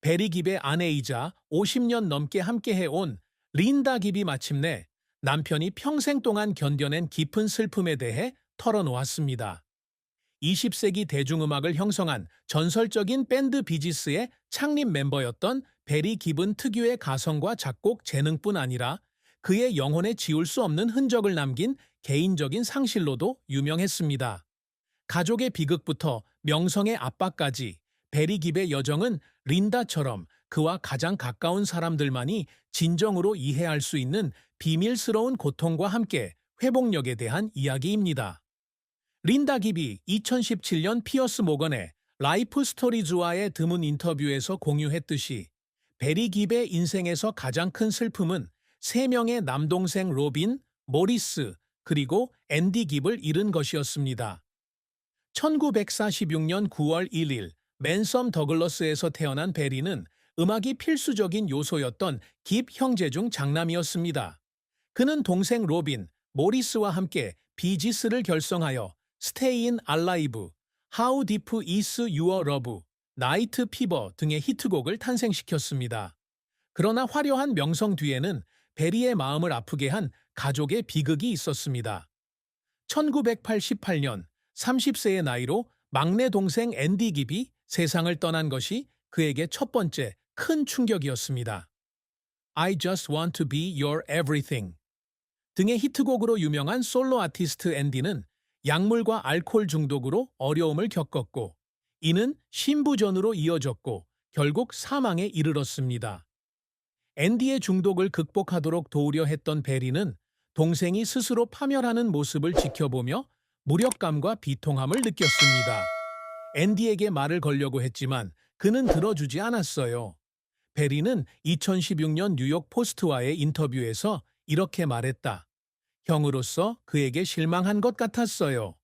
베리 깁의 아내이자 50년 넘게 함께해온 린다 깁이 마침내 남편이 평생 동안 견뎌낸 깊은 슬픔에 대해 털어놓았습니다. 20세기 대중음악을 형성한 전설적인 밴드 비지스의 창립 멤버였던 베리 깁은 특유의 가성과 작곡 재능뿐 아니라 그의 영혼에 지울 수 없는 흔적을 남긴 개인적인 상실로도 유명했습니다. 가족의 비극부터 명성의 압박까지 베리 깁의 여정은 린다처럼 그와 가장 가까운 사람들만이 진정으로 이해할 수 있는 비밀스러운 고통과 함께 회복력에 대한 이야기입니다. 린다 깁이 2017년 피어스 모건의 라이프 스토리즈와의 드문 인터뷰에서 공유했듯이 베리 깁의 인생에서 가장 큰 슬픔은 세 명의 남동생 로빈, 모리스, 그리고 앤디 깁을 잃은 것이었습니다. 1946년 9월 1일 맨섬 더글러스에서 태어난 베리는 음악이 필수적인 요소였던 깁 형제 중 장남이었습니다. 그는 동생 로빈, 모리스와 함께 비지스를 결성하여 Stay in Alive, How Deep Is Your Love, Night Fever 등의 히트곡을 탄생시켰습니다. 그러나 화려한 명성 뒤에는 베리의 마음을 아프게 한 가족의 비극이 있었습니다. 1988년 30세의 나이로 막내 동생 앤디 깁이 세상을 떠난 것이 그에게 첫 번째 큰 충격이었습니다. I just want to be your everything 등의 히트곡으로 유명한 솔로 아티스트 앤디는 약물과 알코올 중독으로 어려움을 겪었고 이는 심부전으로 이어졌고 결국 사망에 이르렀습니다. 앤디의 중독을 극복하도록 도우려 했던 베리는 동생이 스스로 파멸하는 모습을 지켜보며 무력감과 비통함을 느꼈습니다. 앤디에게 말을 걸려고 했지만 그는 들어주지 않았어요. 베리는 2016년 뉴욕 포스트와의 인터뷰에서 이렇게 말했다. 형으로서 그에게 실망한 것 같았어요.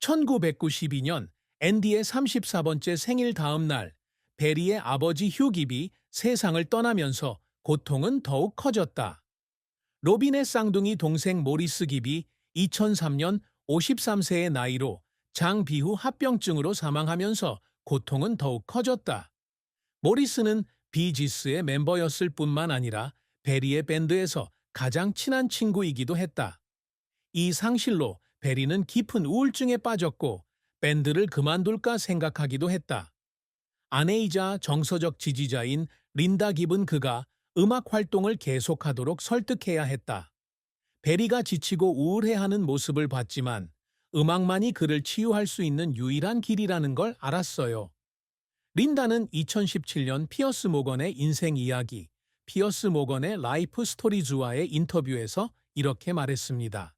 1992년 앤디의 34번째 생일 다음 날 베리의 아버지 휴 깁이 세상을 떠나면서 고통은 더욱 커졌다. 로빈의 쌍둥이 동생 모리스 깁이 2003년 53세의 나이로 장비후 합병증으로 사망하면서 고통은 더욱 커졌다. 모리스는 비지스의 멤버였을 뿐만 아니라 베리의 밴드에서 가장 친한 친구이기도 했다. 이 상실로 베리는 깊은 우울증에 빠졌고 밴드를 그만둘까 생각하기도 했다. 아내이자 정서적 지지자인 린다 깁은 그가 음악 활동을 계속하도록 설득해야 했다. 베리가 지치고 우울해하는 모습을 봤지만 음악만이 그를 치유할 수 있는 유일한 길이라는 걸 알았어요. 린다는 2017년 피어스 모건의 인생 이야기, 피어스 모건의 라이프 스토리즈와의 인터뷰에서 이렇게 말했습니다.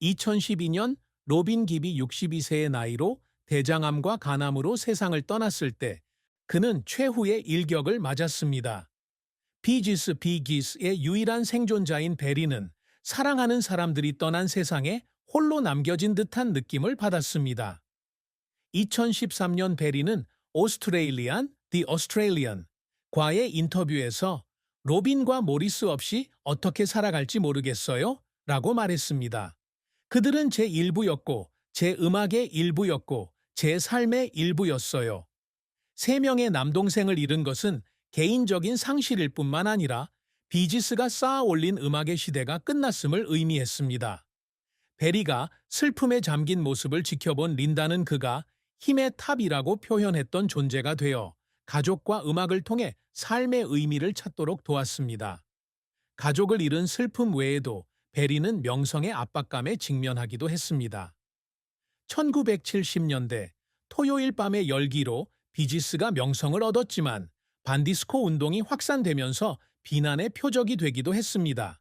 2012년 로빈 깁이 62세의 나이로 대장암과 간암으로 세상을 떠났을 때 그는 최후의 일격을 맞았습니다. 비지스 비기스의 유일한 생존자인 베리는 사랑하는 사람들이 떠난 세상에 홀로 남겨진 듯한 느낌을 받았습니다. 2013년 베리는 오스트레일리안, The Australian 과의 인터뷰에서 로빈과 모리스 없이 어떻게 살아갈지 모르겠어요? 라고 말했습니다. 그들은 제 일부였고, 제 음악의 일부였고, 제 삶의 일부였어요. 세 명의 남동생을 잃은 것은 개인적인 상실일 뿐만 아니라 비지스가 쌓아 올린 음악의 시대가 끝났음을 의미했습니다. 베리가 슬픔에 잠긴 모습을 지켜본 린다는 그가 힘의 탑이라고 표현했던 존재가 되어 가족과 음악을 통해 삶의 의미를 찾도록 도왔습니다. 가족을 잃은 슬픔 외에도 베리는 명성의 압박감에 직면하기도 했습니다. 1970년대 토요일 밤의 열기로 비지스가 명성을 얻었지만 반디스코 운동이 확산되면서 비난의 표적이 되기도 했습니다.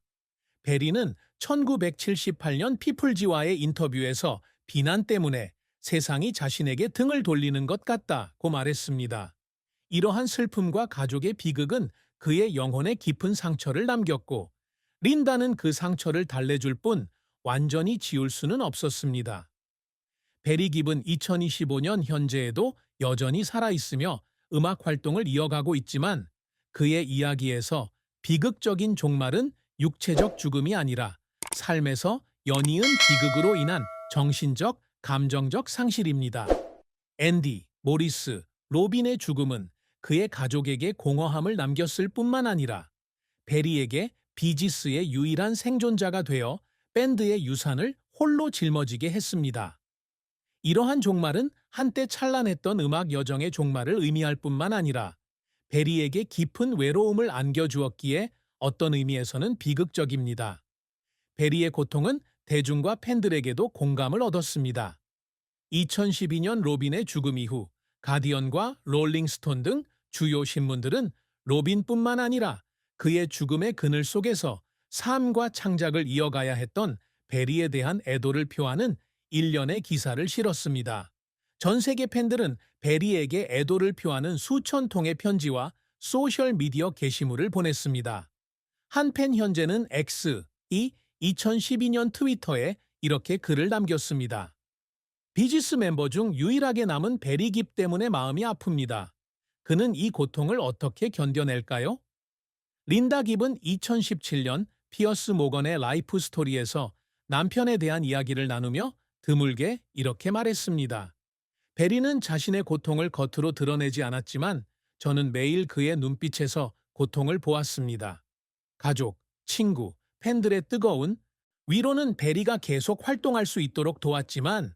베리는 1978년 피플지와의 인터뷰에서 비난 때문에 세상이 자신에게 등을 돌리는 것 같다고 말했습니다. 이러한 슬픔과 가족의 비극은 그의 영혼에 깊은 상처를 남겼고 린다는 그 상처를 달래줄 뿐 완전히 지울 수는 없었습니다. 베리 깁은 2025년 현재에도 여전히 살아있으며 음악 활동을 이어가고 있지만 그의 이야기에서 비극적인 종말은 육체적 죽음이 아니라 삶에서 연이은 비극으로 인한 정신적, 감정적 상실입니다. 앤디, 모리스, 로빈의 죽음은 그의 가족에게 공허함을 남겼을 뿐만 아니라 베리에게 비지스의 유일한 생존자가 되어 밴드의 유산을 홀로 짊어지게 했습니다. 이러한 종말은 한때 찬란했던 음악 여정의 종말을 의미할 뿐만 아니라 베리에게 깊은 외로움을 안겨주었기에 어떤 의미에서는 비극적입니다. 베리의 고통은 대중과 팬들에게도 공감을 얻었습니다. 2012년 로빈의 죽음 이후 가디언과 롤링스톤 등 주요 신문들은 로빈뿐만 아니라 그의 죽음의 그늘 속에서 삶과 창작을 이어가야 했던 베리에 대한 애도를 표하는 일련의 기사를 실었습니다. 전 세계 팬들은 베리에게 애도를 표하는 수천 통의 편지와 소셜미디어 게시물을 보냈습니다. 한 팬 현재는 X이 2012년 트위터에 이렇게 글을 남겼습니다. 비지스 멤버 중 유일하게 남은 베리 깁 때문에 마음이 아픕니다. 그는 이 고통을 어떻게 견뎌낼까요? 린다 깁은 2017년 피어스 모건의 라이프 스토리에서 남편에 대한 이야기를 나누며 드물게 이렇게 말했습니다. 베리는 자신의 고통을 겉으로 드러내지 않았지만 저는 매일 그의 눈빛에서 고통을 보았습니다. 가족, 친구, 팬들의 뜨거운 위로는 베리가 계속 활동할 수 있도록 도왔지만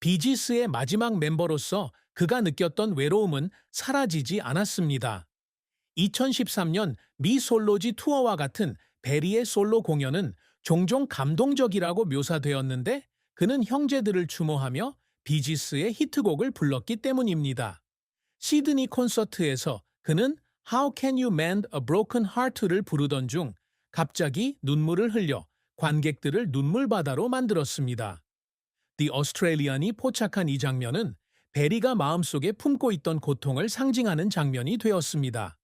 비지스의 마지막 멤버로서 그가 느꼈던 외로움은 사라지지 않았습니다. 2013년 미 솔로지 투어와 같은 베리의 솔로 공연은 종종 감동적이라고 묘사되었는데 그는 형제들을 추모하며 비지스의 히트곡을 불렀기 때문입니다. 시드니 콘서트에서 그는 How Can You Mend a Broken Heart를 부르던 중 갑자기 눈물을 흘려 관객들을 눈물바다로 만들었습니다. The Australian이 포착한 이 장면은 베리가 마음속에 품고 있던 고통을 상징하는 장면이 되었습니다.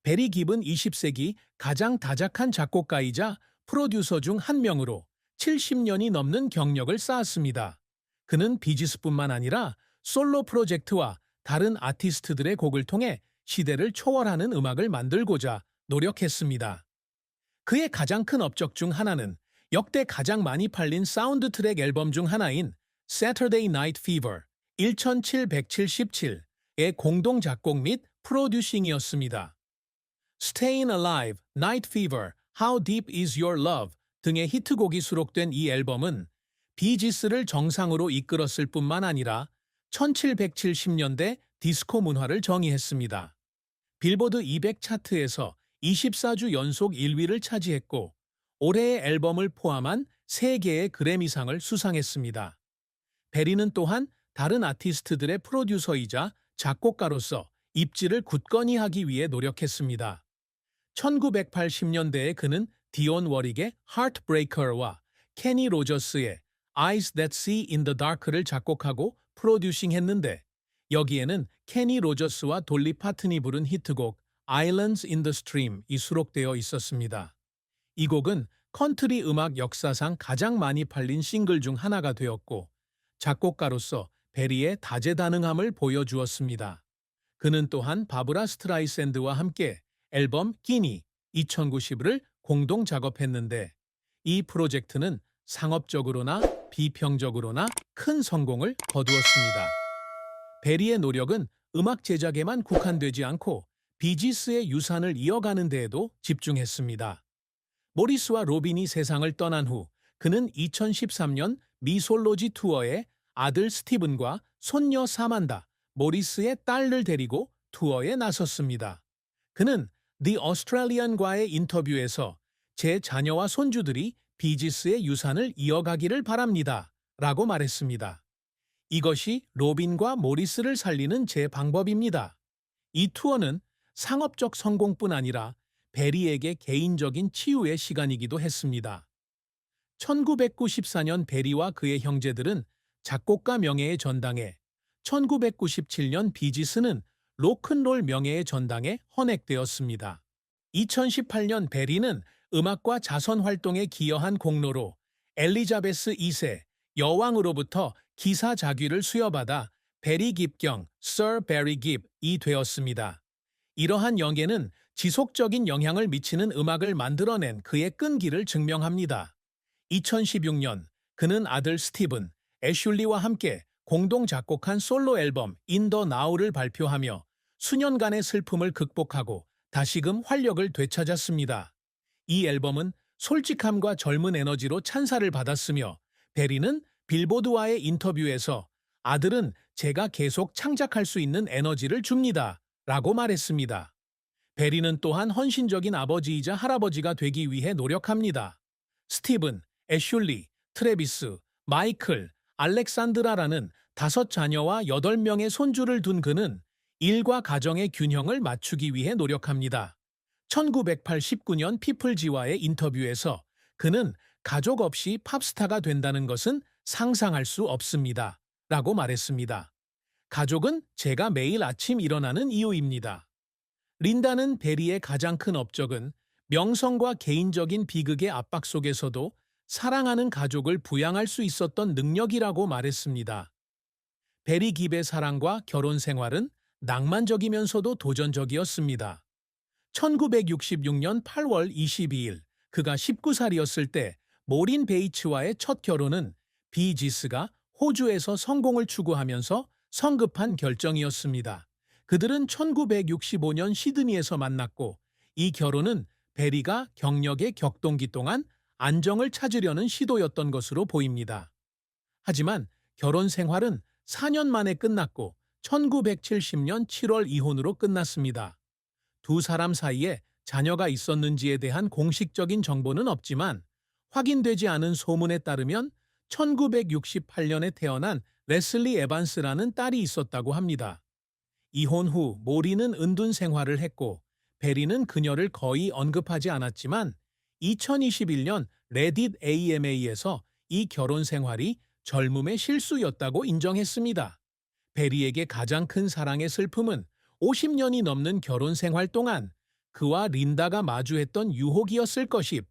베리 깁은 20세기 가장 다작한 작곡가이자 프로듀서 중 한 명으로 70년이 넘는 경력을 쌓았습니다. 그는 비지스뿐만 아니라 솔로 프로젝트와 다른 아티스트들의 곡을 통해 시대를 초월하는 음악을 만들고자 노력했습니다. 그의 가장 큰 업적 중 하나는 역대 가장 많이 팔린 사운드 트랙 앨범 중 하나인 Saturday Night Fever 1777의 공동 작곡 및 프로듀싱이었습니다. Stayin' Alive, Night Fever, How Deep Is Your Love 등의 히트곡이 수록된 이 앨범은 비지스를 정상으로 이끌었을 뿐만 아니라 1770년대 디스코 문화를 정의했습니다. 빌보드 200 차트에서 24주 연속 1위를 차지했고 올해의 앨범을 포함한 3개의 그래미상을 수상했습니다. 베리는 또한 다른 아티스트들의 프로듀서이자 작곡가로서 입지를 굳건히 하기 위해 노력했습니다. 1980년대에 그는 디온 워릭의 Heartbreaker와 케니 로저스의 Eyes That See in the Dark를 작곡하고 프로듀싱했는데 여기에는 케니 로저스와 돌리 파튼이 부른 히트곡 Islands in the Stream이 수록되어 있었습니다. 이 곡은 컨트리 음악 역사상 가장 많이 팔린 싱글 중 하나가 되었고 작곡가로서 베리의 다재다능함을 보여주었습니다. 그는 또한 바브라 스트라이샌드와 함께 앨범 끼니 2090을 공동 작업했는데 이 프로젝트는 상업적으로나 비평적으로나 큰 성공을 거두었습니다. 베리의 노력은 음악 제작에만 국한되지 않고 비지스의 유산을 이어가는 데에도 집중했습니다. 모리스와 로빈이 세상을 떠난 후 그는 2013년 미솔로지 투어에 아들 스티븐과 손녀 사만다, 모리스의 딸을 데리고 투어에 나섰습니다. 그는 The Australian과의 인터뷰에서 제 자녀와 손주들이 비지스의 유산을 이어가기를 바랍니다. 라고 말했습니다. 이것이 로빈과 모리스를 살리는 제 방법입니다. 이 투어는 상업적 성공뿐 아니라 베리에게 개인적인 치유의 시간이기도 했습니다. 1994년 베리와 그의 형제들은 작곡가 명예의 전당에, 1997년 비지스는 로큰롤 명예의 전당에 헌액되었습니다. 2018년 베리는 음악과 자선 활동에 기여한 공로로 엘리자베스 2세 여왕으로부터 기사 자귀를 수여받아 베리 깁경 Sir Barry Gibb이 되었습니다. 이러한 영예는 지속적인 영향을 미치는 음악을 만들어낸 그의 끈기를 증명합니다. 2016년 그는 아들 스티븐, 애슐리와 함께 공동 작곡한 솔로 앨범 In the Now를 발표하며 수년간의 슬픔을 극복하고 다시금 활력을 되찾았습니다. 이 앨범은 솔직함과 젊은 에너지로 찬사를 받았으며 베리는 빌보드와의 인터뷰에서 아들은 제가 계속 창작할 수 있는 에너지를 줍니다. 라고 말했습니다. 베리는 또한 헌신적인 아버지이자 할아버지가 되기 위해 노력합니다. 스티븐, 애슐리, 트래비스, 마이클, 알렉산드라라는 5자녀와 8명의 손주를 둔 그는 일과 가정의 균형을 맞추기 위해 노력합니다. 1989년 피플지와의 인터뷰에서 그는 가족 없이 팝스타가 된다는 것은 상상할 수 없습니다. 라고 말했습니다. 가족은 제가 매일 아침 일어나는 이유입니다. 린다는 베리의 가장 큰 업적은 명성과 개인적인 비극의 압박 속에서도 사랑하는 가족을 부양할 수 있었던 능력이라고 말했습니다. 베리 깁의 사랑과 결혼 생활은 낭만적이면서도 도전적이었습니다. 1966년 8월 22일 그가 19살이었을 때 모린 베이츠와의 첫 결혼은 비지스가 호주에서 성공을 추구하면서 성급한 결정이었습니다. 그들은 1965년 시드니에서 만났고 이 결혼은 베리가 경력의 격동기 동안 안정을 찾으려는 시도였던 것으로 보입니다. 하지만 결혼 생활은 4년 만에 끝났고 1970년 7월 이혼으로 끝났습니다. 두 사람 사이에 자녀가 있었는지에 대한 공식적인 정보는 없지만 확인되지 않은 소문에 따르면 1968년에 태어난 레슬리 에반스라는 딸이 있었다고 합니다. 이혼 후 모리는 은둔 생활을 했고 베리는 그녀를 거의 언급하지 않았지만 2021년 레딧 AMA에서 이 결혼 생활이 젊음의 실수였다고 인정했습니다. 베리에게 가장 큰 사랑의 슬픔은 50년이 넘는 결혼 생활 동안 그와 린다가 마주했던 유혹이었을 것입.